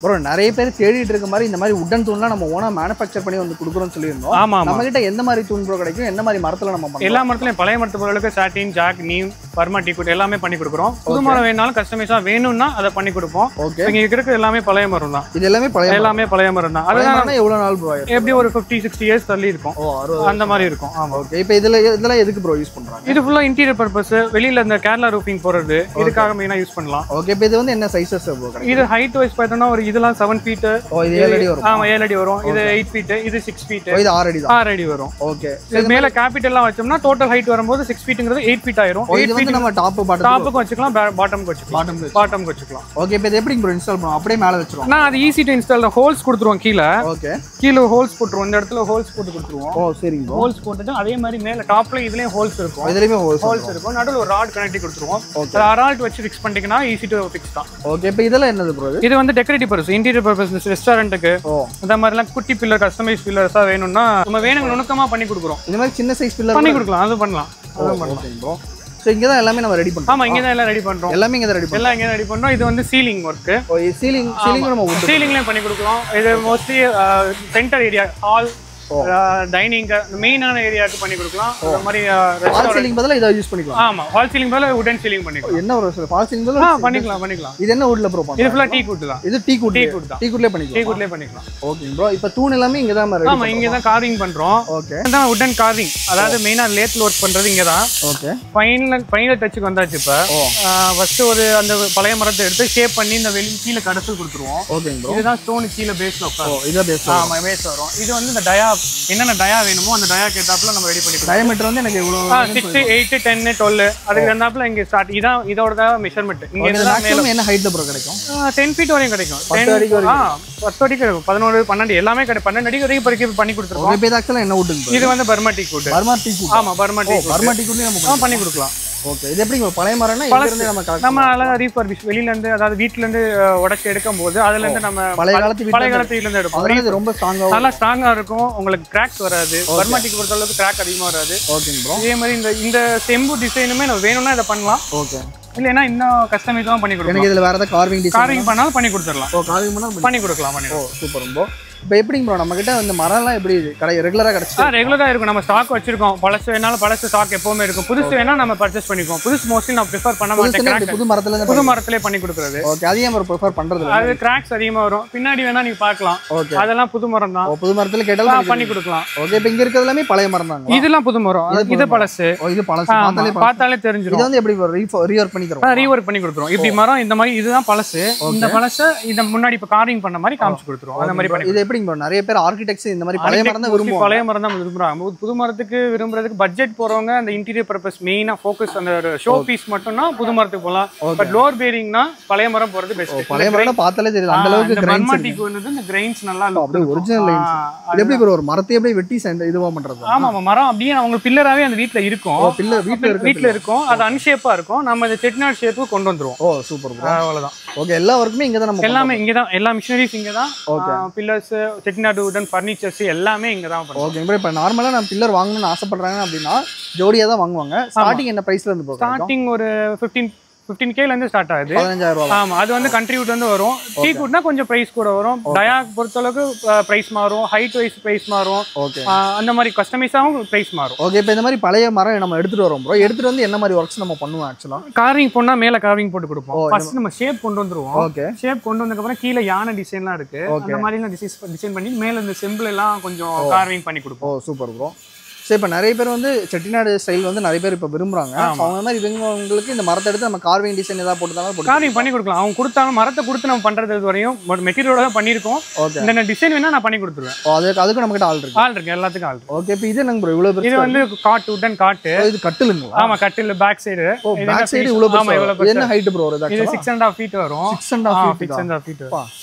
bro நிறைய பேர் தேடிட்டு இருக்க மாதிரி இந்த மாதிரி உடன் தூண்லாம் நம்ம ஓனா manufacture பண்ணி வந்து குடுக்குறோம்னு சொல்லிருந்தோம். நம்ம கிட்ட எந்த மாதிரி தூண் ப்ரோ கிடைக்கும்? என்ன மாதிரி மரத்துல நம்ம பண்ணலாம்? எல்லா மரத்துலயும் பழைய மரத்து பொருளுக்கு சாட்டின், ஜாக், நீம், பர்மா, டீக்குட் எல்லாமே பண்ணி கொடுக்குறோம். புது மரம் வேணாலும் கஸ்டமைஸா வேணும்னா அதை பண்ணி கொடுப்போம். இங்க இருக்கிறது எல்லாமே பழைய மரம் தான். இது எல்லாமே பழைய மரம் தான். அதனால எவ்வளவு நாள் ப்ரோ ஆயிடும்? எப்படி ஒரு 50-60 இயர்ஸ் தள்ளி இருக்கும். அந்த மாதிரி இருக்கும். ஆமா. ஓகே. இப்போ இதெல்லாம் எதுக்கு ப்ரோ யூஸ் பண்றாங்க? இது ஃபுல்லா இன்டீரியர் பர்பஸ், வெளியில இந்த கேரளா ரூஃபிங் போறது இதுக்காக மெயினா யூஸ் பண்ணலாம். ஓகே. இப்போ இது வந்து என்ன சைஸஸ் ப்ரோ கிடைக்கும்? இது ஹைட் வைஸ் பார்த்தோம்னா ஒரு இதெல்லாம் 7 feet. இது 7 அடி வரும். ஆமா 7 அடி வரும். இது 8 feet, இது 6 feet. இது 6 அடி தான். 6 அடி வரும். ஓகே. இது மேல கேபிட்டல் எல்லாம் வச்சோம்னா டோட்டல் ஹைட் வரும்போது 6 feetங்கிறது 8 feet ஆயிரும். இது வந்து நம்ம டாப்புக்கு வச்சுக்கலாம், பாட்டம்க்கு வச்சுக்கலாம். பாட்டம்க்கு வச்சுக்கலாம். ஓகே. இப்போ இது எப்படி ப்ரோ இன்ஸ்டால் பண்ணுவோம்? அப்படியே மேல வெச்சிரோம். நான் அது ஈஸி டு இன்ஸ்டால். ஹோல்ஸ் கொடுத்துருவோம் கீழ. ஓகே. கீழ ஹோல்ஸ் போட்டுருவோம். இந்த இடத்துல ஹோல்ஸ் போட்டு கொடுத்துருவோம். ஓ சரிங்க ப்ரோ. ஹோல்ஸ் போட்டுட்டு அதே மாதிரி மேல டாப்ல இதுலயும் ஹோல்ஸ் இருக்கும். இதுலயுமே ஹோல்ஸ் இருக்கும். நடுவுல ஒரு ராட் கனெக்ட் கொடுத்துருவோம். அந்த ராட் வச்சு ஃபிக்ஸ் பண்ணிட்டீங்கன்னா ஈஸி டு ஃபிக்ஸ் தான். ஓகே. இப்போ இதெல்லாம் என்னது ப்ரோ? இது வந்து டெக்கரேட்டிவ் பர்பஸ், இன்டீரியர் பர்பஸ், ரெஸ்டாரண்ட்டுக்கு இந்த மாதிரிலாம் குட்டி பில்லர், கஸ்டமைஸ் பில்லர்ஸா வேணும்னா நம்ம வேணுங்க நுணுக்கமா பண்ணி கொடுக்குறோம். இந்த மாதிரி சின்ன சைஸ் பில்லர் பண்ணி கொடுக்கலாம். அது பண்ணலாம். Okay bro. சோ இங்க தான் எல்லாமே நம்ம ரெடி பண்றோம். ஆமா இங்க தான் எல்லாம் ரெடி பண்றோம். எல்லாமே இங்க தான் ரெடி பண்றோம். எல்லாம் இங்க ரெடி பண்றோம். இது வந்து சீலிங் வர்க். ஓ சீலிங் நம்ம சீலிங்லயே பண்ணி கொடுக்கலாம். இது mostly centre area, hall, dining மெயினான ஏரியாக்கு பண்ணி கொடுக்கலாம். அந்த மாதிரி ஹால் சீலிங் பதிலா இத யூஸ் பண்ணிக்கலாம். ஆமா ஹால் சீலிங் பதிலா வுடன் சீலிங் பண்ணிக்கலாம். என்ன ஒரு ஹால் சீலிங் பதிலா பண்ணிக்கலாம். இது என்ன வுட்ல ப்ரோ பண்ணுங்க? இது ஃபுல்லா டீ குட் தான். இது டீ குட்லயே பண்ணிக்கலாம். டீ குட்லயே பண்ணிக்கலாம். Okay bro. இப்போ தூண் எல்லாமே இங்க தான் ரெடி. ஆமா இங்க தான் கார்விங் பண்றோம். ஓகே. இதான் வுடன் கார்விங். அதாவது மெயினா லேத்ல வர்க் பண்றது இங்க தான். ஓகே. ஃபைனல் டச்சுக்கு வந்தாச்சு. இப்ப ஃபர்ஸ்ட் ஒரு அந்த பழைய மரத்தை எடுத்து ஷேப் பண்ணி இந்த வெளிய கீழ கடசல் கொடுத்துருவோம். Okay bro. இதுதான் ஸ்டோன் கீழ பேஸ்ல உட்காரும். இத பேஸ். ஆமா பேஸ் வரும். இது வந்து இந்த டயா என்னென்ன டயா வேணுமோ அந்த டயா கேட்டாப்ல நம்ம ரெடி பண்ணிக்கலாம். டயாமீட்டர் வந்து எனக்கு இவ்வளவு 6, 8, 10, 12 அதுக்கு தந்தாப்ல இங்க ஸ்டார்ட். இதான் இதோட மெஷர்மென்ட். இங்க மேக்ஸிமம் என்ன ஹைட்ல ப்ரோ கிடைக்கும்? 10 feet வரையும் கிடைக்கும். 10 அடி வரைக்கும். 10 அடி கிடைக்கும். 11, 12 எல்லாமே கிடைக்கும். 12 அடி வரைக்கும் பண்ணி கொடுத்துருக்கோம். இப்போ இது ஆக்சுவலா என்ன வுட்? இது வந்து பர்மா டீ குட். ஆமா பர்மா டீ குட் பண்ணி கொடுக்கலாம். ஓகே. இது எப்படி பழைய மரம்னா இங்க இருந்து நம்ம அழகா ரீஃபர்பிஷ் வெளியில இருந்து அதாவது வீட்ல இருந்து உடைச்சு எடுக்கும்போது அதுல இருந்து நம்ம பழைய காலத்து வீட்ல இருந்து எடுப்போம். இது ரொம்ப நல்லா ஸ்ட்ராங்கா இருக்கும். உங்களுக்கு கிராக்ஸ் வராது. பர்மாட்டிக் பொறுத்த அளவுக்கு கிராக் அதிகமா வராது. Okay bro. இதே மாதிரி இந்த செம்பு டிசைனுமே நம்ம வேணும்னா இதை பண்ணலாம். ஓகே. இல்லைன்னா இன்னும் கஸ்டமைஸாவும் பண்ணி கொடுக்கலாம். எனக்கு இதுல வேற ஏதாவது கார்விங் பண்ணாலும் பண்ணி கொடுத்துடலாம். கார்விங் பண்ணி கொடுக்கலாம். Super bro. இப்போ எப்படிங்க ப்ரோ நம்ம கிட்ட இந்த மரம்லாம் எப்படி ரெகுலரா கிடைச்சு? ரெகுலரா இருக்கும். நம்ம ஸ்டாக் வச்சிருக்கோம். பழசு வேணாலும் பழசு ஸ்டாக் எப்பவுமே இருக்கும். புதுசு வேணா நம்ம பர்ச்சேஸ் பண்ணிக்குவோம். புதுசு மோஸ்ட்லி நான் ப்ரிஃபர் பண்ண மாட்டேன். புது மரத்திலே பண்ணி கொடுக்குறது. ஓகே. அதையும் நம்ம ப்ரிஃபர் பண்றது இல்ல. அது கிராக்ஸ் அதிகமா வரும். பின்னாடி வேணா நீங்க பார்க்கலாம். அதெல்லாம் புது மரம் தான். புது மரத்துல கேட்டாலும் பண்ணி கொடுக்கலாம். ஓகே. இப்போ இங்க இருக்கிறது எல்லாமே பழைய மரம் தான். இதெல்லாம் புது மரம். இது பழசு. இது பழசு. பார்த்தாலே தெரிஞ்சிடும். இது வந்து எப்படி ரீவொர்க் பண்ணி தரோம்? ரீவொர்க் பண்ணி கொடுத்துறோம். இப்படி மரம் இந்த மாதிரி இதுதான் பழசு. இந்த பழசு இந்த முன்னாடி இப்ப கார்விங் பண்ண மாதிரி காமிச்சு கொடுத்துருவோம். அந்த மாதிரி பண்ணி. இது எப்படிங்க ப்ரோ? நிறைய பேர் ஆர்கிடெக்ட்ஸ் இந்த மாதிரி பழைய மரம் தான் விரும்புவாங்க. பழைய மரம் தான் விரும்புறாங்க. புது மரத்துக்கு விரும்புறதுக்கு பட்ஜெட் போறவங்க அந்த இன்டீரியர் பர்பஸ் மெயினா ஃபோக்கஸ் அந்த ஷோ பீஸ் மட்டும்னா புது மரத்துக்கு போலாம். பட் லோர் பேரிங்னா பழைய மரம் போறது பெஸ்ட். பழைய மரம் பார்த்தாலே தெரியுது அந்த அளவுக்கு கிரைன்ஸ் பர்மாட்டிக் வந்து இந்த கிரைன்ஸ் நல்லா இருக்கும். அப்படியே ஒரிஜினல் லைன்ஸ். இது எப்படி ப்ரோ ஒரு மரத்தை அப்படியே வெட்டி இதுவா பண்றது? ஆமா மரம் அப்படியே அவங்க பில்லராவே அந்த வீட்ல இருக்கும். வீட்ல இருக்கும். அது அன்ஷேப்பா இருக்கும். நம்ம இந்த செட்டிநாடு ஷேப்புக்கு கொண்டு வந்துருவோம். ஓ சூப்பர் ப்ரோ. அவ்வளவுதான். ஓகே. எல்லா வர்க்குமே இங்க தான் நம்ம எல்லாமே இங்க தான். எல்லா மிஷனரிஸ் இங்க தான். பில்லர்ஸ், செட்டிநாடு வுடன் ஃபர்னிச்சர்ஸ் எல்லாமே இங்க தான் பண்ணுவோம். ஓகே. இப்போ நார்மலா நான் பில்லர் வாங்கணும்னு ஆசைப்படுறாங்க அப்படின்னா ஜோடியா தான் வாங்குவாங்க. ஸ்டார்டிங் என்ன பிரைஸ்ல இருந்து போகுது? ஸ்டார்டிங் ஒரு 15K ல இருந்து ஸ்டார்ட் ஆகுது. 15000 ரூபாய். ஆமா அது வந்து கண்ட்ரி வுட் வந்து வரும். டீ குட்னா கொஞ்சம் பிரைஸ் கூட வரும். டயாக் பொறுத்த அளவுக்கு பிரைஸ் மாறும். ஹைட் வைஸ் பிரைஸ் மாறும். ஓகே. அந்த மாதிரி கஸ்டமைஸாவும் பிரைஸ் மாறும். ஓகே. இப்போ இந்த மாதிரி பழைய மரம் நம்ம எடுத்துட்டு வரோம் ப்ரோ. எடுத்துட்டு வந்து என்ன மாதிரி வர்க்ஸ் நம்ம பண்ணுவோம்? ஆக்சுவலா கார்விங் பண்ணா மேல கார்விங் போட்டு கொடுப்போம். ஃபர்ஸ்ட் நம்ம ஷேப் கொண்டு வந்துருவோம். ஓகே. ஷேப் கொண்டு வந்ததுக்கு அப்புறம் கீழ யானை டிசைன்லாம் இருக்கு. அந்த மாதிரி எல்லாம் டிசைன் பண்ணி மேல இந்த சிம்பிள் எல்லாம் கொஞ்சம் கார்விங் பண்ணி கொடுப்போம். ஓ சூப்பர் ப்ரோ. சரி. இப்போ நிறைய பேர் வந்து செட்டிநாடு ஸ்டைல் வந்து நிறைய பேர் இப்போ விரும்புறாங்க. அவங்க மாதிரி இவங்களுக்கு இந்த மரத்தை எடுத்து நம்ம கார்விங் டிசைன் ஏதாவது போட்டுதாலும் கார்விங் பண்ணி கொடுக்கலாம். அவங்க கொடுத்தாலும் மரத்தை கொடுத்து நம்ம பண்றது வரையும் மெட்டீரியலோட தான் பண்ணியிருக்கோம். இந்த டிசைன் வேணா நான் பண்ணி கொடுத்துருவேன். அதுக்கு நம்ம கிட்ட ஆள் இருக்கு. எல்லாத்துக்கும் ஆள் இருக்கு. ஓகே. இப்போ இது என்னங்க ப்ரோ இவ்வளவு பெரிய? இது வந்து காட் வுடன் காட். இது கட்டிலுங்களா? ஆமா கட்டில் பேக் சைடு. பேக் சைடு இவ்வளவு பெரிய. என்ன ஹைட் ப்ரோ இது? இது 6.5 feet வரும். 6.5 feet.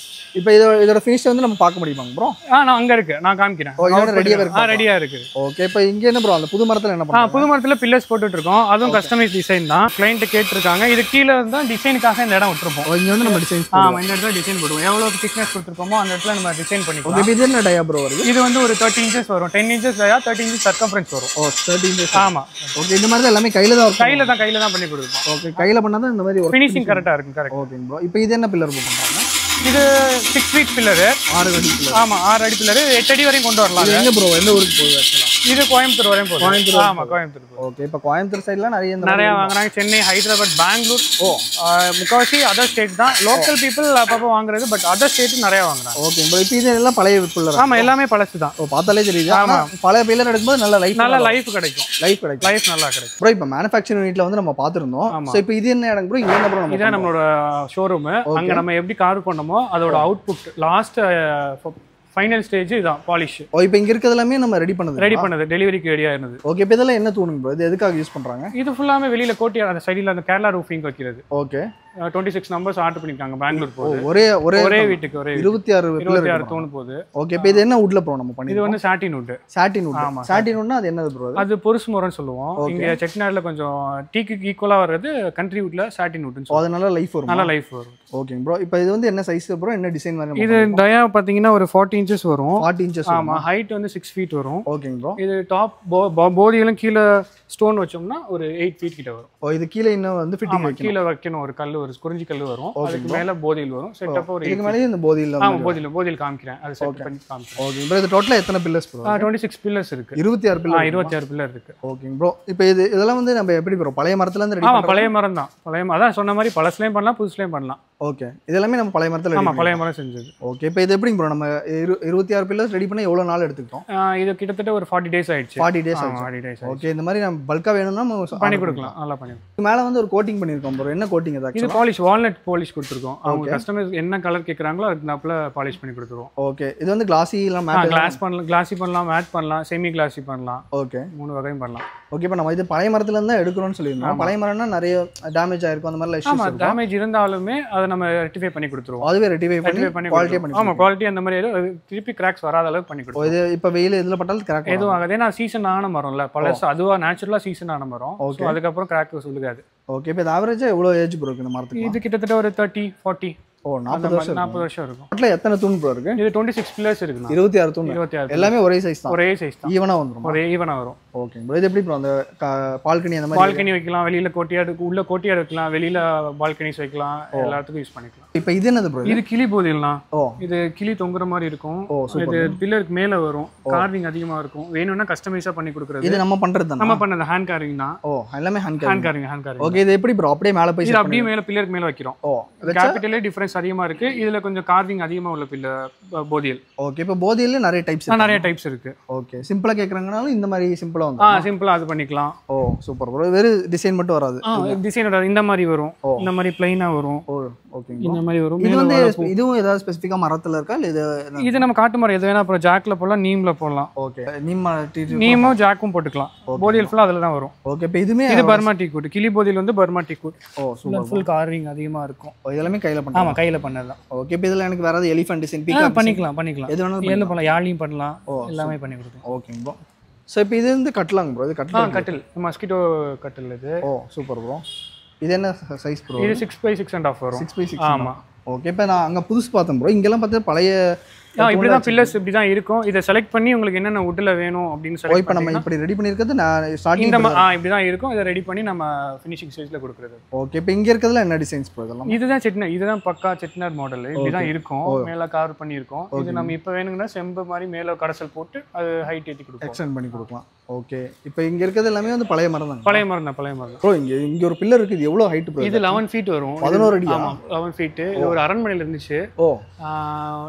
இப்போ இதோட ஃபினிஷ் வந்து நம்ம பார்க்க முடியுமாங்க ப்ரோ? நான் அங்க இருக்கு. நான் காமிக்கிறேன். இதோட ரெடியா இருக்கு. ரெடியா இருக்கு. ஓகே. இப்போ இங்க என்ன ப்ரோ அந்த புது மரத்துல என்ன பண்றோம்? புது மரத்துல பில்லர்ஸ் போட்டுட்டு இருக்கோம். அதுவும் கஸ்டமைஸ் டிசைன் தான். கிளையன்ட் கேட்டிருக்காங்க. இது கீழ இருந்தா டிசைனுக்காக இந்த இடம் விட்டுருப்போம். இங்க வந்து நம்ம டிசைன் இந்த இடத்துல டிசைன் போடுவோம். எவ்வளவு திக்னஸ் கொடுத்துருக்கோமோ அந்த இடத்துல நம்ம டிசைன் பண்ணிக்கலாம். ஓகே. இது என்ன டயா ப்ரோ வருது? இது வந்து ஒரு 30 inches வரும். 10 inches டயா, 30 inches சர்க்கம்ஃபரன்ஸ் வரும். 30 inches. ஆமா. ஓகே. இந்த மாதிரி எல்லாமே கையில தான் கையில தான் பண்ணி கொடுப்போம். ஓகே. கையில பண்ணாதான் இந்த மாதிரி ஃபினிஷிங் கரெக்ட்டா இருக்கும். கரெக்ட். Okay bro. இப்போ இது என்ன பில்லர் பண்றாங்க? இது 6 feet பில்லர். 6 அடி பில்லர். ஆமா 6 அடி பில்லர் 8 அடி வரையும் கொண்டு வரலாம். எங்க ப்ரோ எந்த ஊருக்கு போகுது ஆக்சுவலா? இது கோயம்புத்தூர் வரையும் போகுது. கோயம்புத்தூர். ஆமா கோயம்புத்தூர். ஓகே. இப்போ கோயம்புத்தூர் சைடுல நிறைய வாங்குறாங்க. சென்னை, ஹைதராபாத், பெங்களூர். முக்காவாசி அதர் ஸ்டேட் தான். லோக்கல் பீப்புள் அப்பப்போ வாங்குறது. பட் அதர் ஸ்டேட் நிறைய வாங்குறாங்க. ஓகே. இப்போ இது எல்லாம் பழைய பில்லர். ஆமா எல்லாமே பழசு தான். பார்த்தாலே தெரியுது. ஆமா பழைய பில்லர் எடுக்கும்போது நல்ல லைஃப் கிடைக்கும். லைஃப் நல்லா கிடைக்கும். ப்ரோ இப்போ மேனுஃபேக்சரிங் யூனிட்ல வந்து நம்ம பார்த்திருந்தோம். சோ இப்போ இது என்ன இடம் ப்ரோ? இது என்ன ப்ரோ? இதான் நம்மளோட ஷோரூம். அங்க நம்ம எப்படி கார் பண்ணோமோ அதோட அவுட்புட் லாஸ்ட் ஃபைனல் ஸ்டேஜ் இதான் பாலிஷ். இப்போ இங்க இருக்கிறது எல்லாமே நம்ம ரெடி பண்ணது டெலிவரிக்கு ரெடி ஆயிருந்தது. ஓகே. இப்போ இதெல்லாம் என்ன தூணுங்க ப்ரோ? இது எதுக்காக யூஸ் பண்றாங்க? இது ஃபுல்லாமே வெளியில கோட்டி அந்த சைடுல அந்த கேரளா ரூஃபிங் வைக்கிறது. ஓகே. 26 நம்பர்ஸ் ஆர்டர் பண்ணிருக்காங்க பெங்களூர் போகுது. ஒரே வீட்டுக்கு 26 தோணு போகுது. ஓகே. இப்போ இது என்ன வுட்ல ப்ரோ நம்ம பண்ணி? இது வந்து சாட்டின் வுட். ஆமா சாட்டின் வுட்னா அது என்னது ப்ரோ? அது பொருசு மரம்னு சொல்லுவோம். இங்க செட்டிநாடுல கொஞ்சம் டீக்கு ஈக்குவலா வர்றது கண்ட்ரி வுட்ல சாட்டின் வுட்னு சொல்லுவோம். அது நல்ல லைஃப் வரும். Okay bro. இப்போ இது வந்து என்ன சைஸ் ப்ரோ? என்ன டிசைன் வரும்? இது டயா பாத்தீங்கன்னா ஒரு 40 inches வரும். 40 inches. ஆமா ஹைட் வந்து 6 feet வரும். ஓகேங்க ப்ரோ. இது டாப் போதியெல்லாம் கீழ ஸ்டோன் வச்சோம்னா ஒரு 8 feet கிட்ட வரும். இது கீழ இன்னும் வந்து ஃபிட்டிங் வைக்கணும். கீழ வைக்கணும் ஒரு கல்லு, ஒரு குறிஞ்சி கல்லு வரும். அதுக்கு மேல போதில் வரும். செட்டப் ஒரு இதுக்கு மேல இந்த போதில். ஆமா போதில் காமிக்கிறேன். அது செட் பண்ணி காமிக்கிறேன். Okay bro. இது டோட்டலா எத்தனை பில்லர்ஸ் ப்ரோ? 26 பில்லர்ஸ் இருக்கு. 26 பில்லர். 26 பில்லர் இருக்கு. ஓகேங்க ப்ரோ. இப்போ இதெல்லாம் வந்து நம்ம எப்படி ப்ரோ பழைய மரத்துல இருந்து ரெடி பண்றோம்? பழைய மரம் தான். அதான் சொன்ன மாதிரி பழசுலயும் பண்ணலாம், புதுசுலயும் பண்ணலாம். ஓகே. இதெல்லாம் நம்ம பழைய மரத்துல ஆமா பழைய மரம் செஞ்சது. ஓகே. இப்போ இது எப்படிங்க ப்ரோ? நம்ம 26 பில்லர்ஸ் ரெடி பண்ண எவ்வளவு நாள் எடுத்துக்கிட்டோம்? இது கிட்டத்தட்ட ஒரு 40 days ஆயிடுச்சு. 40 days ஆயிடுச்சு. ஓகே. இந்த மாதிரி நம்ம பல்கா வேணும்னா பண்ணி கொடுக்கலாம். நல்லா பண்ணி. மேல வந்து ஒரு கோட்டிங் பண்ணிருக்கோம் ப்ரோ. என்ன கோட்டிங் அது? இது பாலிஷ், வால்நட் பாலிஷ் கொடுத்துருக்கோம். அவங்க கஸ்டமர் என்ன கலர் கேக்குறாங்களோ அதுக்கு நாப்ல பாலிஷ் பண்ணி கொடுத்துருவோம். ஓகே. இது வந்து கிளாசி இல்ல மேட்? கிளாஸ் பண்ணலாம், கிளாசி பண்ணலாம், மேட் பண்ணலாம், செமி கிளாசி பண்ணலாம். ஓகே. 3 வகையும் பண்ணலாம். ஓகே. இப்போ நம்ம இது பழைய மரத்துல இருந்து எடுக்கறோம்னு சொல்லிருந்தோம். பழைய மரம்னா நிறைய டேமேஜ் ஆயிருக்கும் அந்த மாதிரி இஷ்யூஸ் இருக்கும். டேமேஜ் இருந்தாலுமே அதை நம்ம ரெக்டிஃபை பண்ணி கொடுத்துருவோம். அதுவே ரெக்டிஃபை பண்ணி குவாலிட்டியா பண்ணி. ஆமா குவாலிட்டி அந்த மாதிரி திருப்பி கிராக்ஸ் வராத அளவுக்கு பண்ணி கொடுத்துருவோம். இது இப்போ வெயில் இதுல பட்டாலும் கிராக் எதுவும் ஆகாது. ஏன்னா சீசன் ஆன மரம்ல பழசு, அதுவா நேச்சுரலா சீசன் ஆன மரம். சோ அதுக்கு அப்புறம் கிராக் சொல்லுகாது. ஓகே. இப்போ ஆவரேஜா எவ்வளவு ஏஜ் ப்ரோ இருக்கு இந்த மரத்துக்கு? இது கிட்டத்தட்ட ஒரு 30 40 40 வருஷம் இருக்கும். டோட்டலா எத்தனை தூண் ப்ரோ இருக்கு? இது 26 பில்லர்ஸ் இருக்கு. 26 தூண். எல்லாமே ஒரே சைஸ் தான். ஒரே சைஸ் தான். ஈவனா வந்துரும். ஒரே ஈவனா வரும். Okay bro. இது எப்படி ப்ரோ அந்த பால்கனி அந்த மாதிரி? பால்கனி வைக்கலாம், வெளியில கோட்டியாடு, உள்ள கோட்டியாடு வைக்கலாம், வெளியில பால்கனிஸ் வைக்கலாம், எல்லாத்துக்கும் யூஸ் பண்ணிக்கலாம். இப்போ இது என்னது ப்ரோ? இது கிளி போதில்னா. இது கிளி தொங்குற மாதிரி இருக்கும். இது பில்லருக்கு மேல வரும். கார்விங் அதிகமா இருக்கும். வேணும்னா கஸ்டமைஸா பண்ணி கொடுக்கிறது. இது நம்ம பண்றது தான். நம்ம பண்ணது ஹேண்ட் கார்விங் தான். எல்லாமே ஹேண்ட் கார்விங். ஓகே. இது எப்படி ப்ரோ? அப்படியே மேல போய் இது அப்படியே மேல பில்லருக்கு மேல வைக்கிறோம். கேபிட்டலே டிஃபரன்ஸ் அதிகமா இருக்கு. இதுல கொஞ்சம் கார்விங் அதிகமா உள்ள போதியல். ஓகே. இப்போ போதியல்ல நிறைய டைப்ஸ் இருக்கு. ஓகே. சிம்பிளா கேக்குறாங்கனாலும் இந்த மாதிரி சிம்பிளா வந்து சிம்பிளா அது பண்ணிக்கலாம். Super bro. வேற டிசைன் மட்டும் வராது. டிசைன் வராது. இந்த மாதிரி வரும். இந்த மாதிரி ப்ளைனா வரும். ஓகே. இந்த மாதிரி வரும். இது வந்து இதுவும் ஏதாவது ஸ்பெசிஃபிக்கா மரத்துல இருக்கா இல்ல இது நம்ம காட்டு மரம் எது வேணா அப்புறம் ஜாக்ல போடலாம், நீம்ல போடலாம். ஓகே. நீமும் ஜாக்கும் போட்டுக்கலாம். போதியல் ஃபுல்லா அதுல தான் வரும். ஓகே. இப்போ இதுமே இது பர்மா டீக்வுட். கிளி போதியல் வந்து Burma teakwood. Super. Full carving அதிகமா இருக்கும். இதெல்லாம் கையில பண்ணலாம். ஆமா கையில பண்ணலாம். ஓகே. இப்போ இதெல்லாம் எனக்கு வேற எலிஃபண்ட் டிசைன் பீகாக் பண்ணிக்கலாம். எது வேணாலும் பண்ணலாம். யாழியும் பண்ணலாம். எல்லாமே பண்ணி கொடுப்போம். Okay bro. சோ இப்போ இது வந்து கட்டலாங்க ப்ரோ. இது கட்டில் மஸ்கிட்டோ கட்டில் இது. Super bro. இது என்ன சைஸ் ப்ரோ? இது 6 by 6.5 வரும். 6 by 6. ஆமா. ஓகே. இப்போ நான் அங்க புதுசு பார்த்தேன் ப்ரோ. இங்கெல்லாம் பார்த்தா பழைய இப்படிதான் பில்லர்ஸ் இப்படிதான் இருக்கும். இதை செலக்ட் பண்ணி உங்களுக்கு என்னென்ன வுட்ல வேணும் அப்படின்னு சொல்லி இப்போ நம்ம இப்படி ரெடி பண்ணிருக்கிறது நான் ஸ்டார்டிங் இப்படிதான் இருக்கும். இதை ரெடி பண்ணி நம்ம ஃபினிஷிங் ஸ்டேஜ்ல கொடுக்கிறது. ஓகே. இப்போ இங்க இருக்கிறதுல என்ன டிசைன்ஸ் ப்ரோ? இதெல்லாம் இதுதான் பக்கா செட்டிநாடு மாடல். இப்படிதான் இருக்கும். மேல கார்வ் பண்ணியிருக்கோம். இது நம்ம இப்போ வேணுங்கன்னா செம்பு மாதிரி மேல கடைசல் போட்டு அது ஹைட் ஏற்றி கொடுப்போம், எக்ஸ்டெண்ட் பண்ணி கொடுக்கலாம். ஓகே. இப்போ இங்க இருக்கிறது எல்லாமே வந்து பழைய மரம் தான். பழைய மரம் தான். ப்ரோ இங்க ஒரு பில்லர் இருக்கு. இது எவ்வளவு ஹைட் ப்ரோ? இது 11 feet வரும். 11 அடி. ஆமா 11 feet. இது ஒரு அரண்மனையில இருந்துச்சு.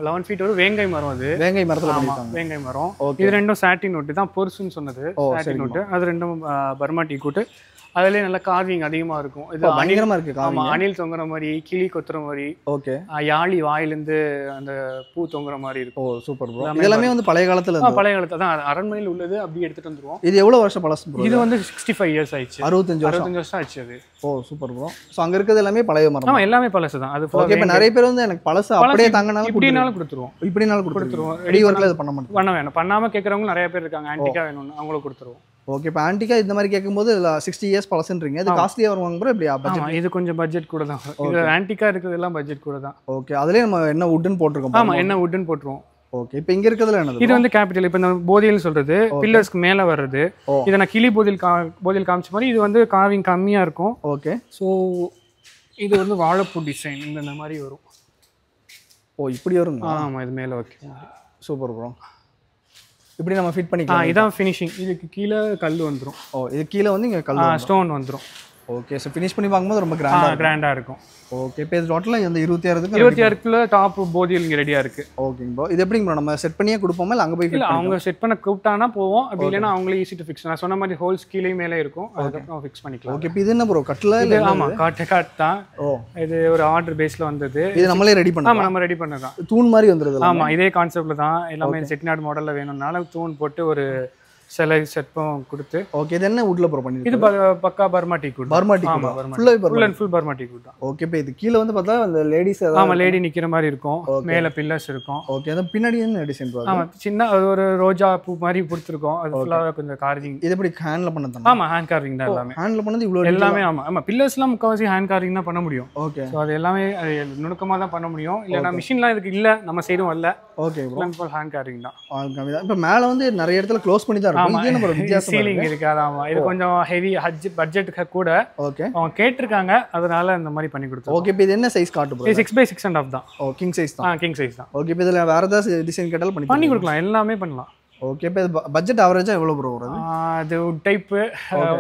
11 feet வரும். வேங்கை மரம் அது. வேங்கை மரத்துல பண்ணிருக்காங்க. வேங்கை மரம். இது ரெண்டும் சாட்டின் வுட் தான். பொருசுன்னு சொன்னது சாட்டின் வுட். அது ரெண்டும் பர்மா டீக்வுட். அதுலயே நல்ல கார்விங் அதிகமா இருக்கும். இது பயங்கரமா இருக்கு. ஆமா அணில் தொங்குற மாதிரி, கிளி கொத்துற மாதிரி. ஓகே. யாழி வாயில இருந்து அந்த பூ தொங்குற மாதிரி இருக்கும். Super bro. இதெல்லாம் வந்து பழைய காலத்துல தான் அரண்மனையில் உள்ளது. அப்படியே எடுத்துட்டு வந்துருவோம். இது எவ்வளவு வருஷம் பழசு ப்ரோ? இது வந்து 65 years ஆயிடுச்சு. 65 வருஷம் ஆச்சு அது. Super bro. சோ அங்க இருக்கிறது எல்லாமே பழைய மரம். ஆமா எல்லாமே பழசு தான். அது ஓகே. இப்ப நிறைய பேர் வந்து எனக்கு பழசு அப்படியே தாங்கனாலும் இப்படினாலும் கொடுத்துருவோம். இப்படினாலும் கொடுத்துருவோம். ரெடி ஒர்க்ல இது பண்ண மாட்டோம். பண்ண வேணும். பண்ணாம கேக்குறவங்க நிறைய பேர் இருக்காங்க. ஆன்டிகா வேணும்னு அவங்களுக்கு கொடுத்துருவோம். ஓகே. இப்போ ஆன்டிகா இந்த மாதிரி கேட்கும்போது 60 years பழசுன்றீங்க. இது காஸ்ட்லியா வருவாங்க ப்ரோ? இப்படி பட்ஜெட் இது கொஞ்சம் பட்ஜெட் கூட தான். இது ஆன்டிகா இருக்குது எல்லாம் பட்ஜெட் கூட தான். ஓகே. அதுலயே நம்ம என்ன வுட்னு போட்டுருக்கோம். ஆமா என்ன வுட்னு போட்டுருவோம். ஓகே. இப்போ இங்க இருக்கிறதுல என்னது? இது வந்து கேபிட்டல். இப்போ நம்ம போதியல் சொல்றது பில்லர்ஸ்க்கு மேல வர்றது. இத நான் கிளி போதியல் காமிச்ச மாதிரி இது வந்து கார்விங் கம்மியா இருக்கும். ஓகே. சோ இது வந்து வாழைப்பூ டிசைன் இந்த மாதிரி வரும். ஓ இப்படி வருங்களா? ஆமாம், இது மேலே ஓகே. Super bro. இப்படி நம்ம ஃபிட் பண்ணிக்கலாம். இதான் ஃபினிஷிங். இதுக்கு கீழே கல் வந்துடும். ஓ இது கீழே வந்து இங்கே கல் ஸ்டோன் வந்துடும். ஓகே. ஸோ ஃபினிஷ் பண்ணி பார்க்கும்போது ரொம்ப கிராண்டாக இருக்கும். ஓகே. இப்போ இது டோட்டலாக இந்த 26க்கு 26க்குள்ள டாப் போதியல் இங்கே ரெடியாக இருக்குது. ஓகேங்க ப்ரோ. இது எப்படிங்க ப்ரோ நம்ம செட் பண்ணியே கொடுப்போமா இல்லை அங்கே போய் இல்லை அவங்க செட் பண்ண கூப்பிட்டானா போவோம், அப்படி இல்லைன்னா அவங்களே ஈஸி டு ஃபிக்ஸ். நான் சொன்ன மாதிரி ஹோல்ஸ் கீழே மேலே இருக்கும், அதுக்கப்புறம் ஃபிக்ஸ் பண்ணிக்கலாம். ஓகே. இப்போ இது என்ன ப்ரோ கட்டில்? இது ஆமாம் காட் தான். ஓ இது ஒரு ஆர்டர் பேஸில் வந்தது. இது நம்மளே ரெடி பண்ணலாம்? ஆமாம் நம்ம ரெடி பண்ணதான். தூண் மாதிரி வந்துடுது? ஆமாம் இதே கான்செப்டில் தான் எல்லாமே. செட்டிநாடு மாடலில் வேணும்னால தூண் போட்டு ஒரு சிலை செட்டும் கொடுத்து. ஓகே. இது என்ன வுட்ல ப்ரோ பண்ணி? இது பக்கா Burma teak wood. Burma teak full and full Burma teak wood தான். ஓகே. இப்போ இது கீழே வந்து பார்த்தா அந்த லேடிஸ் ஆமாம் லேடி நிற்கிற மாதிரி இருக்கும், மேலே பில்லர்ஸ் இருக்கும். ஓகே. அந்த பின்னாடி என்ன டிசைன் ப்ரோ? ஆமாம் சின்ன ஒரு ரோஜா பூ மாதிரி கொடுத்துருக்கோம். அது ஃபுல்லாக கொஞ்சம் கார்விங். இது எப்படி ஹேண்டில் பண்ணது? ஆமாம் ஹேண்ட் கார்விங் தான் எல்லாமே. ஹேண்டில் பண்ணது இவ்வளோ எல்லாமே? ஆமாம் ஆமாம் பில்லர்ஸ்லாம் முக்கால்வாசி ஹேண்ட் கார்விங் தான் பண்ண முடியும். ஓகே. ஸோ அது எல்லாமே நுணுக்கமாக தான் பண்ண முடியும். இல்லைன்னா மிஷின்லாம் இதுக்கு இல்லை, நம்ம சைடும் வரல. Okay bro. ஹேண்ட் கார்விங் தான். இப்போ மேலே வந்து நிறைய இடத்துல க்ளோஸ் பண்ணி தான் இருக்கும். இது என்ன ப்ரோ சீலிங் இருக்காது? ஆமா இது கொஞ்சம் ஹெவி பட்ஜெட்டுக்கு கூட. ஓகே. அவங்க கேட்டிருக்காங்க, அதனால இந்த மாதிரி பண்ணி கொடுத்தோம். ஓகே. இப்போ இது என்ன சைஸ் காட்டு ப்ரோ? 6x6.5 தான். ஓ கிங் சைஸ் தான். கிங் சைஸ் தான். ஓகே. இப்போ இதில் வேறு ஏதாவது டிசைன் கேட்டாலும் பண்ணி கொடுக்கலாம், எல்லாமே பண்ணலாம். ஓகே. இப்போ பட்ஜெட் ஆவரேஜாக எவ்வளோ ப்ரோ வரும்? அது வுட் டைப்பு,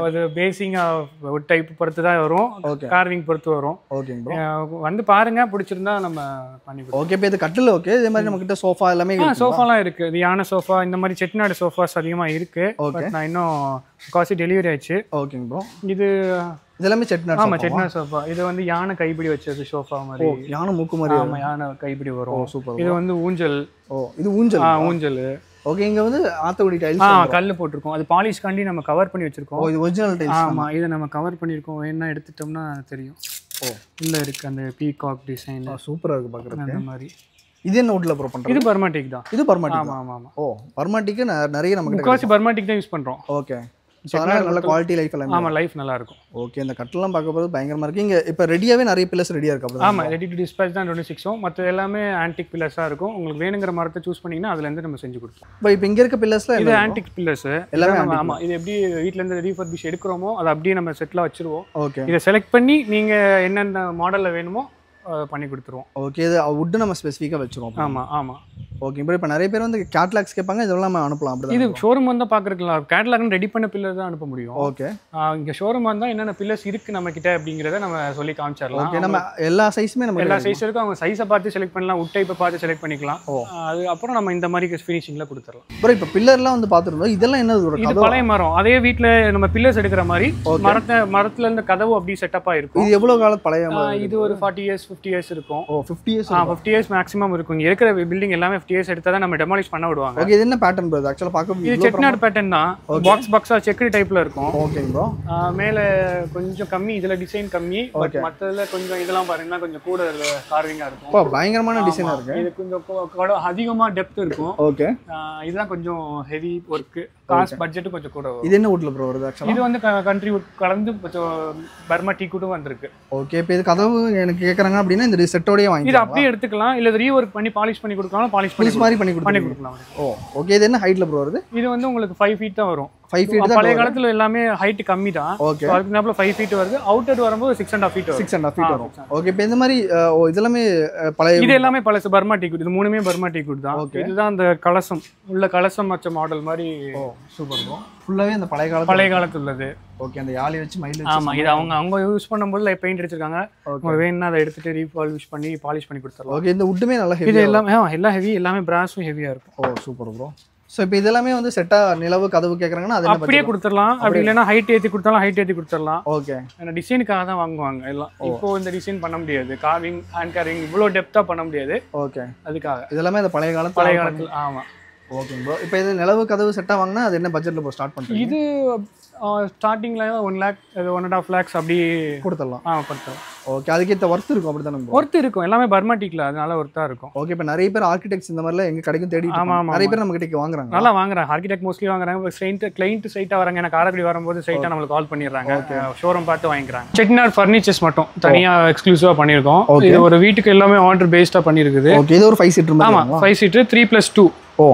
அது பேசிங்காக வுட் டைப் பொறுத்து தான் வரும், கார்விங் பொறுத்து வரும். ஓகேங்க ப்ரோ. வந்து பாருங்க, பிடிச்சிருந்தா நம்ம பண்ணி கொடுப்போம். ஓகே. இப்போ இது கட்டில் ஓகே. இதே மாதிரி நம்மகிட்ட சோஃபா எல்லாமே சோஃபாலாம் இருக்குது. இது யானை சோஃபா, இந்த மாதிரி செட்டிநாடு சோஃபாஸ் அதிகமாக இருக்குது. பட் நான் இன்னும் காசு டெலிவரி ஆயிடுச்சு. ஓகேங்க ப்ரோ. இது இதெல்லாமே செட்டிநாடு? ஆமாம் செட்டிநாடு சோஃபா. இது வந்து யானை கைப்பிடி வச்சது சோஃபா மாதிரி. யானை மூக்கு மாதிரி? ஆமாம் யானை கைப்பிடி வரும். சூப்பர். இது வந்து ஊஞ்சல். ஓ இது ஊஞ்சல்? ஊஞ்சல். ஓகே. இங்கே வந்து ஆத்தகுடி டைல்ஸ் கல் போட்டிருக்கோம். அது பாலிஷ் காண்டி நம்ம கவர் பண்ணி வச்சிருக்கோம். இது ஒரிஜினல் டைல்ஸ்? ஆமாம் இதை நம்ம கவர் பண்ணியிருக்கோம். வேணா எடுத்துட்டோம்னா தெரியும். ஓ இல்லை இருக்குது அந்த பீகாக் டிசைன். சூப்பராக இருக்குது பார்க்குறது. அந்த மாதிரி. இது என்ன வுட்ல ப்ரோ பண்ணுறது? இது பர்மாட்டிக் தான். இது பர்மாட்டிக்? ஆமாம் ஆமாம் ஆமாம். ஓ பர்மாட்டிக்கு நிறைய நமக்கு முக்கால்வாசி பர்மாட்டிக் தான் யூஸ் பண்ணுறோம். ஓகே. ஸோ அதனால் நல்ல குவாலிட்டி லைஃப் எல்லாம்? ஆமாம் லைஃப் நல்லா இருக்கும். ஓகே. இந்த கட்டெல்லாம் பார்க்க போது பயங்கரமாக இருக்குது. இங்கே இப்போ ரெடியாகவே நிறைய பில்லர்ஸ் ரெடியாக இருக்குது? ஆமாம் ரெடி டு டிஸ்பேச் தான் 26ம். மற்ற எல்லாமே ஆன்டிக் பில்லர்ஸாக இருக்கும். உங்களுக்கு வேணுங்கிற மரத்தை சூஸ் பண்ணிங்கன்னா அதுலேருந்து நம்ம செஞ்சு கொடுப்போம். இப்போ இங்கே இருக்க பில்லர்ஸில் இது ஆன்டிக் பில்லர்ஸ் எல்லாமே? ஆமாம் இது எப்படி வீட்டிலேருந்து ரீஃபர்பிஷ் எடுக்கிறோமோ அதை அப்படியே நம்ம செட்டில் வச்சுருவோம். ஓகே. இதை செலக்ட் பண்ணி நீங்கள் என்னென்ன மாடலில் வேணுமோ பண்ணி கொடுத்துருவோம். ஓகே. இது வுட்டு நம்ம ஸ்பெசிஃபிக்காக வச்சுருவோம்? ஆமாம் ஆமாம். ஓகே. இப்போ நிறைய பேர் வந்து கேட்லாக்ஸ் கேட்பாங்க, இதெல்லாம் நம்ம அனுப்பலாம் அப்படி? இது ஷோரூம் வந்தால் பார்க்குறதுலாம் கேட்லாக்னு ரெடி பண்ண பில்லர் தான் அனுப்ப முடியும். ஓகே. இங்கே ஷோரூம் வந்தால் என்னென்ன பில்லர்ஸ் இருக்குது நம்ம கிட்ட அப்படிங்கிறத நம்ம சொல்லி காமிச்சிடலாம். ஓகே. நம்ம எல்லா சைஸுமே நம்ம எல்லா சைஸ் இருக்கும். அவங்க சைஸை பார்த்து செலக்ட் பண்ணலாம், வுட் டைப்பை பார்த்து செலக்ட் பண்ணிக்கலாம். அது அப்புறம் நம்ம இந்த மாதிரி ஃபினிஷிங்கில் கொடுத்துடலாம். அப்புறம் இப்போ பில்லர்லாம் வந்து பார்த்துருந்தோம், இதெல்லாம் என்ன? இது பழைய மரம். அதே வீட்டில் நம்ம பில்லர்ஸ் எடுக்கிற மாதிரி மரத்தில் இருந்து கதவு அப்படி செட்டப்பாக இருக்கும். இது எவ்வளோ காலம் பழைய? இது ஒரு 40 years 50 years இருக்கும். ஓ 50 years? 50 years மேக்ஸிமம் இருக்கும். இங்கே இருக்கிற பில்டிங் எல்லாமே 50 years எடுத்தால் தான் நம்ம டெமாலிஷ் பண்ண விடுவாங்க. ஓகே. இது என்ன பேட்டர்ன் ப்ரோ? ஆக்சுவலாக பார்க்க இது செட்டிநாடு பேட்டர்ன் தான். பாக்ஸாக செக்குடு டைப்பில் இருக்கும். Okay bro. மேலே கொஞ்சம் கம்மி, இதில் டிசைன் கம்மி. பட் மற்றதில் கொஞ்சம் இதெல்லாம் பாருங்கன்னா கொஞ்சம் கூட கார்விங்காக இருக்கும். இப்போ பயங்கரமான டிசைனாக இருக்குது. இது கொஞ்சம் அதிகமாக டெப்த் இருக்கும். ஓகே. இதுதான் கொஞ்சம் ஹெவி ஒர்க்கு. காஸ்ட் பட்ஜெட்டு கொஞ்சம் கூட வரும். இது என்ன வுட்ல ப்ரோ வருது? ஆக்சுவலாக இது வந்து கண்ட்ரி வுட் கலந்து கொஞ்சம் பர்மா டீக் வுட்டும் வந்திருக்கு. ஓகே. இப்போ இது கதவு எனக்கு கேட்குறாங்க அப்படின்னா இந்த செட்டோடய வாங்கி இது அப்படியே எடுத்துக்கலாம். இல்லை இது ரீஒர்க் பண்ணி பாலிஷ் பண்ணி கொடுக்கலாம். பாலிஷ் மாதிரி பண்ணி கொடுக்கலாம். ஓ ஓகே. இது என்ன ஹைட்ல ப்ரோ வருது? இது வந்து உங்களுக்கு 5 feet தான் வரும். 5 feet தான். பழைய காலத்துல எல்லாமே ஹைட் கம்மி தான். ஓகே. அதுக்கு நாப்ல 5 feet வருது. அவுட்டர் வரும்போது 6.5 feet வரும். 6.5 feet வரும். ஓகே. இப்போ இந்த மாதிரி இதெல்லாமே பழைய? இது எல்லாமே பழசு பர்மா டீக் வுட். இது மூணுமே பர்மா டீக் வுட் தான். இதுதான் அந்த கலசம் உள்ள கலசம் வச்ச மாடல் மாதிரி. ஓ சூப்பர் ப்ரோ. ஃபுல்லாவே அந்த பழைய காலத்துல உள்ளது. ஓகே. அந்த யாழி வச்சு மயில் வச்சு. ஆமா இது அவங்க யூஸ் பண்ணும்போது பெயிண்ட் அடிச்சிருக்காங்க. உங்களுக்கு வேணும்னா அதை எடுத்துட்டு ரீபாலிஷ் பண்ணி பாலிஷ் பண்ணி கொடுத்துறலாம். ஓகே. இந்த வுட்டுமே நல்லா ஹெவி. இது எல்லாமே எல்லாம் ஹெவி, எல்லாமே பிராஸும் ஹெவியா இருக்கும். ஓ சூப்பர் ப்ரோ. ஸோ இப்போ இதெல்லாமே வந்து செட்டா நிலவு கதவு கேட்குறாங்கன்னா அது அப்படியே கொடுத்துடலாம். அப்படி இல்லைன்னா ஹைட் ஏற்றி கொடுத்துடலாம். ஓகே. ஏன்னா டிசைனுக்காக தான் வாங்குவாங்க எல்லாம். இப்போ இந்த டிசைன் பண்ண முடியாது, கார்விங் ஹேண்ட் கார்விங் இவ்வளோ டெப்த்தாக பண்ண முடியாது. ஓகே. அதுக்காக இதெல்லாமே அந்த பழைய காலத்தில். ஆமாம். Okay bro. இப்போ இது நிலவு கதவு செட்டாக வாங்கினா அது என்ன பட்ஜெட்டில் இப்போ ஸ்டார்ட் பண்ணுறீங்க? இது ஸ்டார்டிங்கில் 1 lakh 1.5 lakhs அப்படி கொடுத்துடலாம். கொடுத்துடலாம். ஓகே. அதுக்கேற்ற ஒர்த் இருக்கும் அப்படி தானே? ஒர்த் இருக்கும். எல்லாமே பர்மாட்டிக்கில் அதனால ஒர்த்தாக இருக்கும். ஓகே. இப்போ நிறைய பேர் ஆர்கிடெக்ட்ஸ் இந்த மாதிரிலாம் எங்கே கிடைக்கும் தேடி நிறைய பேர் நம்ம கிட்ட வாங்குறாங்க. நல்லா வாங்குறாங்க. ஆர்கிடெக்ட் மோஸ்ட்லி வாங்குறாங்க. கிளைண்ட் சைட்டாக வராங்க. எனக்கு காரைக்குடி வரும்போது சைட்டாக நம்மளுக்கு கால் பண்ணிடுறாங்க. ஷோரூம் பார்த்து வாங்கிக்கிறாங்க. செட்டிநாடு ஃபர்னிச்சர்ஸ் மட்டும் தனியாக எக்ஸ்க்ளூசிவாக பண்ணியிருக்கோம். இது ஒரு வீட்டுக்கு எல்லாமே ஆர்டர் பேஸ்டாக பண்ணியிருக்குது. ஓகே. இது ஒரு 5 seater. ஆமாம் 5 seater 3+2. ஓ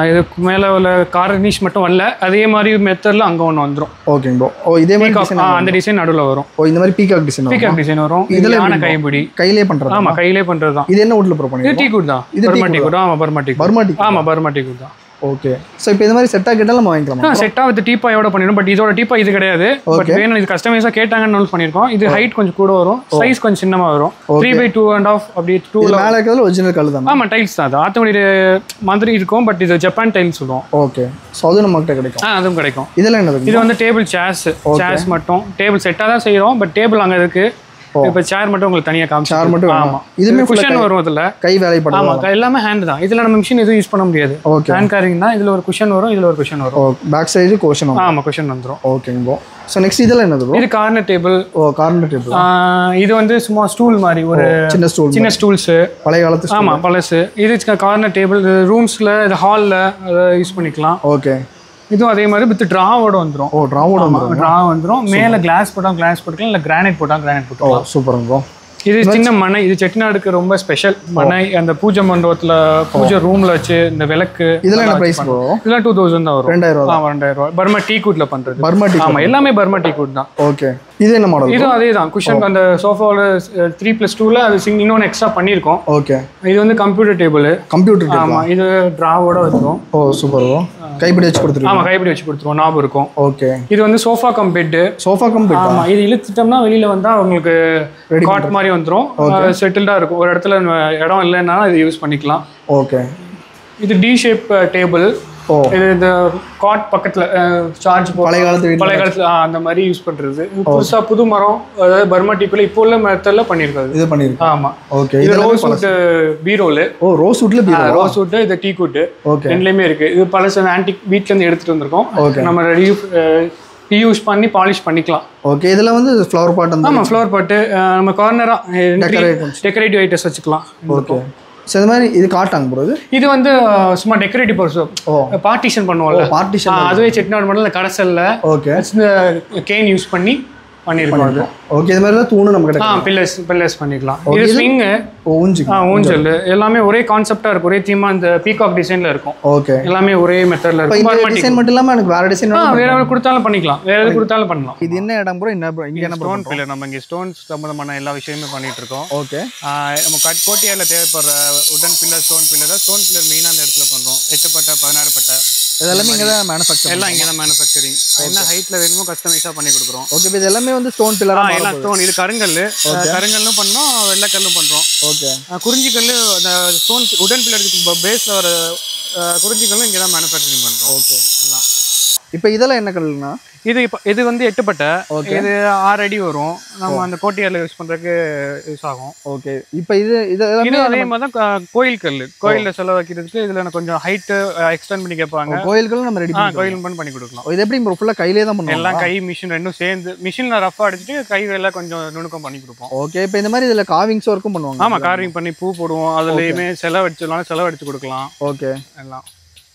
இதுக்கு மேலே உள்ள கார்னிஷ் மட்டும் வரல, அதே மாதிரி மெத்தடில் அங்கே ஒன்று வந்துடும். ஓகேங்க ப்ரோ. ஓ இதே மாதிரி அந்த டிசைன் நடுவில் வரும். ஓ இந்த மாதிரி பீகாக் டிசைன் வரும். இதில் யானை கைப்பிடி கையிலே பண்ணுறது. ஆமாம் கையிலே பண்ணுறது தான். இது என்ன வுட்ல ப்ரோ பண்ணி? இது டீ குட் தான். இது பர்மா டீ குட். ஆமாம் பர்மா டீ குட். ஆமாம் பர்மா டீ குட் தான். ஓகே. ஸோ இப்போ இந்த மாதிரி செட்டாக கேட்டாலும் நம்ம வாங்கிக்கலாம். செட்டாக வித் டீப்பாயோட பண்ணிடும். பட் இதோட டீப்பா இது கிடையாது. பட் வேணும் இது கஸ்டமைஸாக கேட்டாங்கன்னு நோட் பண்ணியிருக்கோம். இது ஹைட் கொஞ்சம் கூட வரும், சைஸ் கொஞ்சம் சின்னமாக வரும். 3/2.5 அப்படி 2 மேலே இருக்கிறது ஒரிஜினல் கல் தான். ஆமாம் டைல்ஸ் தான். அது ஆத்தமடி மாதிரி இருக்கும். பட் இது ஜப்பான் டைல்ஸ் சொல்லுவோம். ஓகே. ஸோ அது நம்மகிட்ட கிடைக்கும். அதுவும் கிடைக்கும். இதெல்லாம் என்னது? இது வந்து டேபிள் சேர்ஸ் மட்டும். டேபிள் செட்டாக தான் செய்கிறோம். பட் டேபிள் அங்கே இருக்கு. இப்போ சேர் மட்டும் உங்களுக்கு தனியாக காமிச்சு. சேர் மட்டும். ஆமாம். இதுமே குஷன் வரும். இதில் கை வேலைப்படும். ஆமாம் எல்லாமே ஹேண்ட் தான். இதில் நம்ம மிஷின் எதுவும் யூஸ் பண்ண முடியாது. ஹேண்ட் கேரிங் தான். இதில் ஒரு குஷன் வரும், இதில் ஒரு குஷன் வரும். Back side cushion. ஆமாம் குஷன் வந்துடும். ஓகேங்க ப்ரோ. ஸோ நெக்ஸ்ட் இதெல்லாம் என்னது ப்ரோ? இது கார்னர் டேபிள். ஓ கார்னர் டேபிள். இது வந்து சும்மா ஸ்டூல் மாதிரி ஒரு சின்ன ஸ்டூல்ஸு பழைய காலத்து. ஆமாம் பழசு. இது கார்னர் டேபிள். ரூம்ஸில் இது ஹாலில் அதை யூஸ் பண்ணிக்கலாம். ஓகே. இதுவும் அதே மாதிரி வித் ட்ராவோட வந்துடும். ஓ ட்ராவோட வந்துடும். ட்ரா வந்துடும். மேலே கிளாஸ் போட்டால் கிளாஸ் போட்டுக்கலாம், இல்லை கிரானைட் போட்டால் கிரானைட் போட்டுக்கலாம். சூப்பருங்க ப்ரோ. இது சின்ன மனை. இது செட்டிநாடுக்கு ரொம்ப ஸ்பெஷல் மனை. அந்த பூஜை மண்டபத்தில் பூஜை ரூம்ல வச்சு இந்த விளக்கு. இதெல்லாம் என்ன பிரைஸ் ப்ரோ? இதெல்லாம் 2000 தான் வரும். 2000. 2000. பர்மா டீ குட்ல பண்றது. Burma tea. ஆமா எல்லாமே பர்மா டீ குட் தான். ஓகே. இது என்ன மாடல்? இது அதே தான். குஷன் அந்த சோஃபாவோட 3+2ல அது இன்னொன்று எக்ஸ்ட்ரா பண்ணியிருக்கோம். ஓகே. இது வந்து கம்ப்யூட்டர் டேபிள். ஆமா இது டிராவோட வந்துடும். ஓ சூப்பர் ப்ரோ. கைப்பிடி வச்சு கொடுத்துருவோம். ஆமா கைப்பிடி வச்சு கொடுத்துருவோம். நாப் இருக்கும். ஓகே. இது வந்து சோஃபா கம் பெட். ஆமா இது இழுத்துட்டோம்னா வெளியில வந்தா உங்களுக்கு காட் மாதிரி வந்துடும். செட்டில்டா இருக்கும். ஒரு இடத்துல இடம் இல்லைன்னா இது யூஸ் பண்ணிக்கலாம். ஓகே. இது டி ஷேப் டேபிள். இது இந்த காட் பக்கத்துல சார்ஜ் பழைய காலத்துல அந்த மாதிரி யூஸ் பண்றது. புதுசா புது மரம், அதாவது பர்மா டீக்குள்ள இப்போ உள்ள மெத்தட்ல பண்ணிருக்காது. இது பண்ணிருக்கு. ஆமா. ஓகே. இது ரோஸ் வுட் பீரோல. ஓ ரோஸ் வுட்ல பீரோ. Rose wood. இது டீ குட். ரெண்டுலயுமே இருக்கு. இது பழசு ஆன்டிக் வீட்ல இருந்து எடுத்துட்டு வந்திருக்கோம். நம்ம யூஸ் பண்ணி பாலிஷ் பண்ணிக்கலாம். ஓகே. இதெல்லாம் வந்து ஃப்ளவர் பாட். ஆமா ஃப்ளவர் பாட். நம்ம கார்னரா டெக்கரேட்டிவ் ஐட்டம்ஸ் வச்சுக்கலாம். ஓகே. ஸோ இந்த மாதிரி இது காட்டாங்க ப்ரோ. இது வந்து சும்மா டெக்கரேட்டிவ் பர்ஸ். பார்ட்டிஷன் பண்ணுவோம்ல. பார்ட்டிஷன். அதுவே செட்டிநாடு மாடல்ல கடைசல்ல. ஓகே. கேன் யூஸ் பண்ணி பண்ணிருக்கோம். ஓகே. இந்த மாதிரி தூணு நம்ம கிட்ட பில்லர்ஸ் பண்ணிக்கலாம். இது ஸ்விங், ஊஞ்சல் எல்லாமே ஒரே கான்செப்டா இருக்கும். ஒரே தீமா இந்த பீகாக் டிசைன்ல இருக்கும். ஓகே. எல்லாமே ஒரே மெத்தட்ல இருக்கும். இந்த டிசைன் மட்டும் இல்லாம எனக்கு வேற டிசைன் வேற கொடுத்தாலும் பண்ணிக்கலாம். வேற எது கொடுத்தாலும் பண்ணலாம். இது என்ன இடம் ப்ரோ? என்ன ப்ரோ இங்க என்ன ஸ்டோன் பில்லர். நம்ம இங்க ஸ்டோன்ஸ் சம்பந்தமான எல்லா விஷயமே பண்ணிட்டு இருக்கோம். ஓகே. நம்ம கோட்டையால தேவைப்படுற உடன் பில்லர், ஸ்டோன் பில்லர் மெயினா அந்த இடத்துல பண்றோம். 8 பட்டை 16 பட்டை இதெல்லாம் இங்க தான் மேனுஃபேக்சர். எல்லாம் இங்க தான் மேனுஃபேக்சரிங். என்ன ஹைட்ல வேணுமோ கஸ்டமைஸா பண்ணி கொடுக்குறோம். ஓகே. இது எல்லாமே வந்து ஸ்டோன் பில்லரா. எல்லாம் ஸ்டோன். இது கருங்கல்லும் பண்றோம், வெள்ளைக்கல்லும் பண்றோம். ஓகே. குறிஞ்சிக்கல் அந்த ஸ்டோன் உடன் பில்லருக்கு பேஸ்ல வர குறிஞ்சிக்கல்லும் இங்க தான் மேனுஃபேக்சரிங் பண்றோம். ஓகே. இப்போ இதெல்லாம் என்ன கல்லுனா? இது வந்து 8 பட்டை. இது 6 அடி வரும். நம்ம அந்த கோட்டையால யூஸ் பண்றதுக்கு யூஸ் ஆகும். ஓகே. இப்போ இது அதே மாதிரி தான் கோயில் கல். கோயில்ல செலவு வைக்கிறதுக்கு இதுல கொஞ்சம் ஹைட் எக்ஸ்டெண்ட் பண்ணி கேட்பாங்க. கோயில்கள் நம்ம ரெடி கோயில் பண்ணி கொடுக்கலாம். இது எப்படி ப்ரோ? ஃபுல்லா கையிலே தான் பண்ணுவோம். எல்லாம் கை மிஷின் ரெண்டும் சேர்ந்து மிஷின்ல ரஃபா அடிச்சிட்டு கையில கொஞ்சம் நுணுக்கம் பண்ணி கொடுப்போம். ஓகே. இப்போ இந்த மாதிரி இதுல கார்விங்ஸ் ஒர்க்கும் பண்ணுவாங்க. ஆமா கார்விங் பண்ணி பூ போடுவோம். அதுலயுமே செலவடிச்சு கொடுக்கலாம். ஓகே. எல்லாம்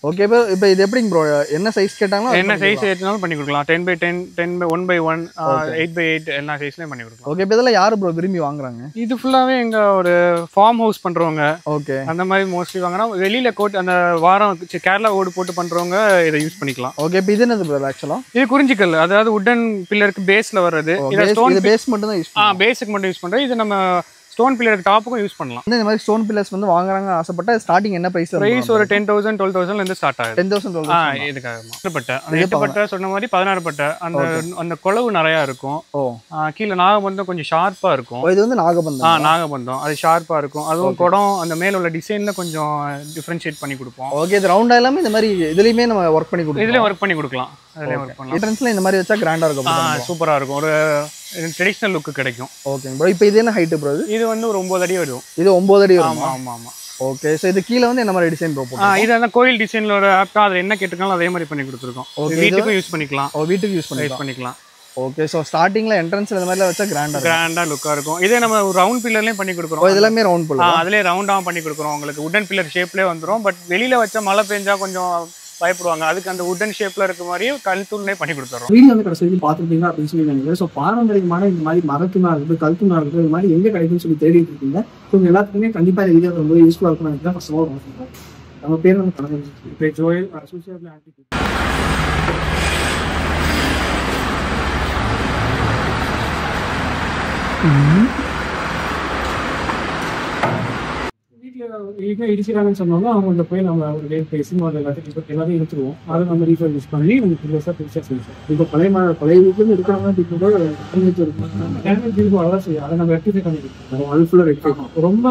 ஓகே. இப்போ இது எப்படிங்க ப்ரோ? என்ன சைஸ் கேட்டாங்களோ என்ன சைஸ் ஏற்றினாலும் பண்ணி கொடுக்கலாம். 10x10, 1x1, 8x8 எல்லா சைஸ்லயும் பண்ணி கொடுக்கலாம். ஓகே. இப்போ இதெல்லாம் யாரு ப்ரோ விரும்பி வாங்குறாங்க? இது ஃபுல்லாவே எங்க ஒரு ஃபார்ம் ஹவுஸ் பண்றவங்க. ஓகே. அந்த மாதிரி மோஸ்ட்லி வாங்கினா வெளியில அந்த வாரம் கேரளா ஓடு போட்டு பண்றவங்க இதை யூஸ் பண்ணிக்கலாம். ஓகே. இப்போ இது என்னது ப்ரோ ஆக்சுவலா? இது குறிஞ்சிக்கல். அதாவது உடன் பில்லருக்கு பேஸ்ல வர்றது. இது பேஸ் மட்டும் தான் யூஸ் பேஸுக்கு மட்டும் யூஸ் பண்றோம். இது நம்ம ஸ்டோன் பில்லர் டாப்புக்கும் யூஸ் பண்ணலாம். இந்த மாதிரி ஸ்டோன் பில்லர்ஸ் வந்து வாங்குறாங்க ஆசைப்பட்டா ஸ்டார்டிங் என்ன பிரைஸ்? ஒரு 10,000 12,000 இருந்து ஸ்டார்ட் ஆகுது. 10,000 12,000. இதுக்காக 8 பட்டை சொன்ன மாதிரி 16 பட்டை. அந்த குளவு நிறைய இருக்கும். கீழே நாகபந்தம் கொஞ்சம் ஷார்ப்பா இருக்கும். இது வந்து நாகபந்தம். நாகபந்தம் அது ஷார்ப்பா இருக்கும். அதுவும் குடம் அந்த மேல உள்ள டிசைன்ல கொஞ்சம் டிஃபரன்ஷியேட் பண்ணி கொடுப்போம். ஓகே. இது ரவுண்டா எல்லாமே இந்த மாதிரி இதுலயுமே நம்ம ஒர்க் பண்ணி கொடுக்கலாம். இதுலயும் ஒர்க் பண்ணி கொடுக்கலாம். அதுலயும் ஒர்க் பண்ணலாம். என்ட்ரன்ஸ்ல இந்த மாதிரி வச்சா கிராண்டா இருக்கும். சூப்பரா இருக்கும். ஒரு ட்ரெடிஷனல் லுக் கிடைக்கும். Okay bro. இப்போ இது என்ன ஹைட் ப்ரோ? இது வந்து ஒரு 9 அடி வரும். இது 9 அடி வரும். ஆமா. ஓகே. ஸோ இது கீழே வந்து என்ன மாதிரி டிசைன் ப்ரோ போட்டு? இது அந்த கோயில் டிசைன்ல ஒரு ஆப்டா அது என்ன கேட்டுருக்காலும் அதே மாதிரி பண்ணி கொடுத்துருக்கோம். வீட்டுக்கும் யூஸ் பண்ணிக்கலாம். வீட்டுக்கு யூஸ் பண்ணிக்கலாம். ஓகே. ஸோ ஸ்டார்டிங்ல என்ட்ரன்ஸ்ல இந்த மாதிரிலாம் வச்சா கிராண்டா லுக்கா இருக்கும். இதே நம்ம ரவுண்ட் பில்லர்லயும் பண்ணி கொடுக்குறோம். இதெல்லாமே ரவுண்ட் பில்லர். அதுலேயே ரவுண்டாக பண்ணி கொடுக்குறோம். உங்களுக்கு உடன் பில்லர் ஷேப்லேயே வந்துடும். பட் வெளியில வச்சா மழை பெஞ்சா கொஞ்சம் பயப்படுவாங்க. அதுக்கு அந்த உடன் ஷேப்ல இருக்க மாதிரியே கல் தூள்லே பண்ணி கொடுத்துறோம். வீடியோ வந்து கடைசி பார்த்துருப்பீங்க அப்படின்னு சொல்லி நினைக்கிறேன். ஸோ பாரம்பரியமான இந்த மாதிரி மரத்துனா இருக்குது, கல் தூணா இருக்குது, இந்த மாதிரி எங்கே கிடைக்குன்னு சொல்லி தேடிட்டு இருக்கீங்க. ஸோ எல்லாத்துக்குமே கண்டிப்பாக இந்த வீடியோ ரொம்ப யூஸ்ஃபுல்லாக இருக்கும். ஃபர்ஸ்ட் ஆஃப் ஆல் நம்ம பேர் வந்து கலந்து இப்போ ஜோயல் அசோசியேட் ஆக்டிவிட்டி. வீட்டில் இடிக்கிறாங்கன்னு சொன்னாலும் அவங்க போய் நம்ம ஒரு ரேட் பேசி எல்லாத்தையும் எடுத்துருவோம். அதை நம்ம ரீஃபண்ட் யூஸ் பண்ணி நமக்கு பெருசாக பெருசாக செய்யும். இப்போ பழைய வீட்டில் எடுக்கிறாங்க டேமேஜ் இருக்கும், அதான் செய்யும். அதை நம்ம ரெக்டிஃபை பண்ணிருக்கோம். அது ஃபுல்லாக ரெக்டிஃபை பண்ணுவோம். ரொம்ப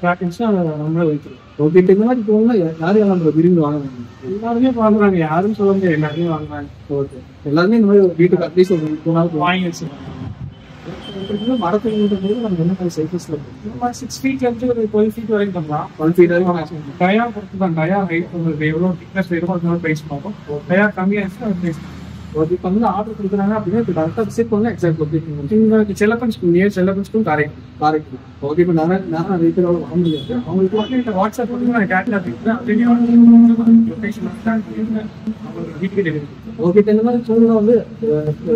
ப்ராக்டிஸ்னா அதை நம்மளே வைக்கிறோம். ஓகே, டெக்னாலஜி போகணும். யாரும் நம்ம விரும்பி வாங்குறாங்க, எல்லாருமே வாங்குறாங்க, யாரும் சொல்ல முடியாது, எல்லாருமே வாங்குறாங்க. ஓகே, எல்லாருமே இந்த மாதிரி ஒரு வீட்டுக்கு அட்லீஸ்ட் ஒரு 2 நாள் வாங்கி வச்சுருக்காங்க. மரத்துக்கு நம்ம என்ன மாதிரி சைக்கிள்ஸ்ல 6 feet ஒரு 12 feet வரைக்கும் பண்ணலாம். 1 feet வரைக்கும் டயர் பொறுத்து தான். டயர் ஹைட் உங்களுக்கு எவ்வளோ திக்னஸ் வேணுமோ அது ப்ரைஸ் பார்ப்போம். டயர் கம்மியாச்சுன்னா அது ப்ரைஸ். இப்போ வந்து ஆர்டர் கொடுக்குறாங்க அப்படின்னா இப்போ கரெக்டாக விசிட் பண்ணலாம். எக்ஸாக்ட் லொக்கேஷன் இங்கே செல்லப்பன்ஸ் நியர் செல்லப்பன்ஸ்க்கும் காரைக்குடி. ஓகே, இப்போ நிறைய பேர் வாங்க முடியாது. அவங்களுக்கு வந்து வாட்ஸ்அப் பண்ணி நான் கேட்லாக் லொக்கேஷன் வீட்டுக்கு டெலிவரி. ஓகே, இந்த மாதிரி சூழ்நிலை வந்து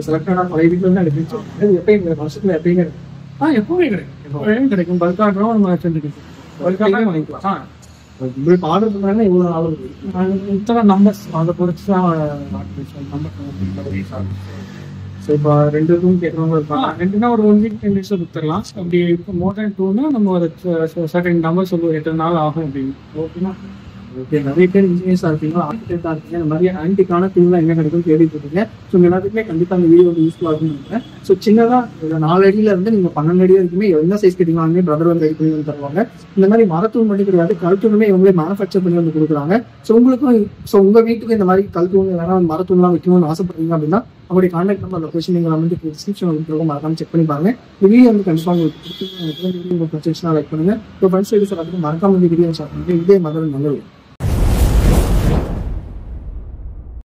செலக்டடான பழைய வீட்டில் வந்து எடுத்துச்சு. எப்பயும் வருஷத்துல எப்பயுமே எப்பவுமே கிடைக்கும். பல்க் ஆர்டரும் நம்ம செஞ்சுக்கிட்டு பல்க் ஆர்டர் வாங்கிக்கலாம். இப்போ ஆர்டர் பண்ணுறாங்கன்னா இவ்வளோ ஆர்டர் இத்தனை நம்பர்ஸ் அதை பொறுத்து தான் நம்பர். ஸோ இப்போ 2 ரூம் கேட்குறவங்க இருப்பாங்க. 2னா ஒரு 1 week 10 days கொடுத்துடலாம். அப்படி இப்போ மோர் தேன் 2னா நம்ம ஒரு சர்டன் நம்பர் சொல்லுவோம், 8 நாள் ஆகும் அப்படின்னு. ஓகேனா ஓகே, நிறைய பேர் இன்ஜினியர்ஸாக இருக்கீங்க, ஆர்கிடெக்டாக இருக்கீங்க, இந்த மாதிரி ஆன்டிக்கான திங்லாம் எங்கே கிடைக்கும் தேடிட்டு இருக்கீங்க. ஸோ எல்லாத்துக்குமே கண்டிப்பாக அந்த வீடியோ வந்து யூஸ்ஃபுல்லாக இருக்குன்னு நினைக்கிறேன். ஸோ சின்னதாக 4 அடியில் இருந்து நீங்கள் 12 அடி வரைக்குமே என்ன சைஸ் கேட்டீங்களோ அங்கே பிரதர் வந்து ரெடி பண்ணி வந்து தருவாங்க. இந்த மாதிரி மரத்தூள் மட்டும் கிடையாது, கல்தூணுமே இவங்களே மேனுஃபேக்சர் பண்ணி வந்து கொடுக்குறாங்க. ஸோ உங்கள் வீட்டுக்கு இந்த மாதிரி கல்தூண் இல்லைனா மரத்தூள்லாம் வைக்கணும்னு ஆசைப்படுறீங்க அப்படின்னா அவங்களுடைய கான்டாக்ட் நம்பர் லொகேஷன் நீங்கள் வந்து டிஸ்கிரிப்ஷன் வந்து மறக்காம செக் பண்ணி பாருங்க. இந்த வீடியோ வந்து கண்டிப்பாக உங்களுக்கு லைக் பண்ணுங்க. இப்போ ஃப்ரெண்ட்ஸ் மறக்காம இந்த வீடியோ ஷேர் பண்ணுங்க. இதே மாதிரி நல்லது.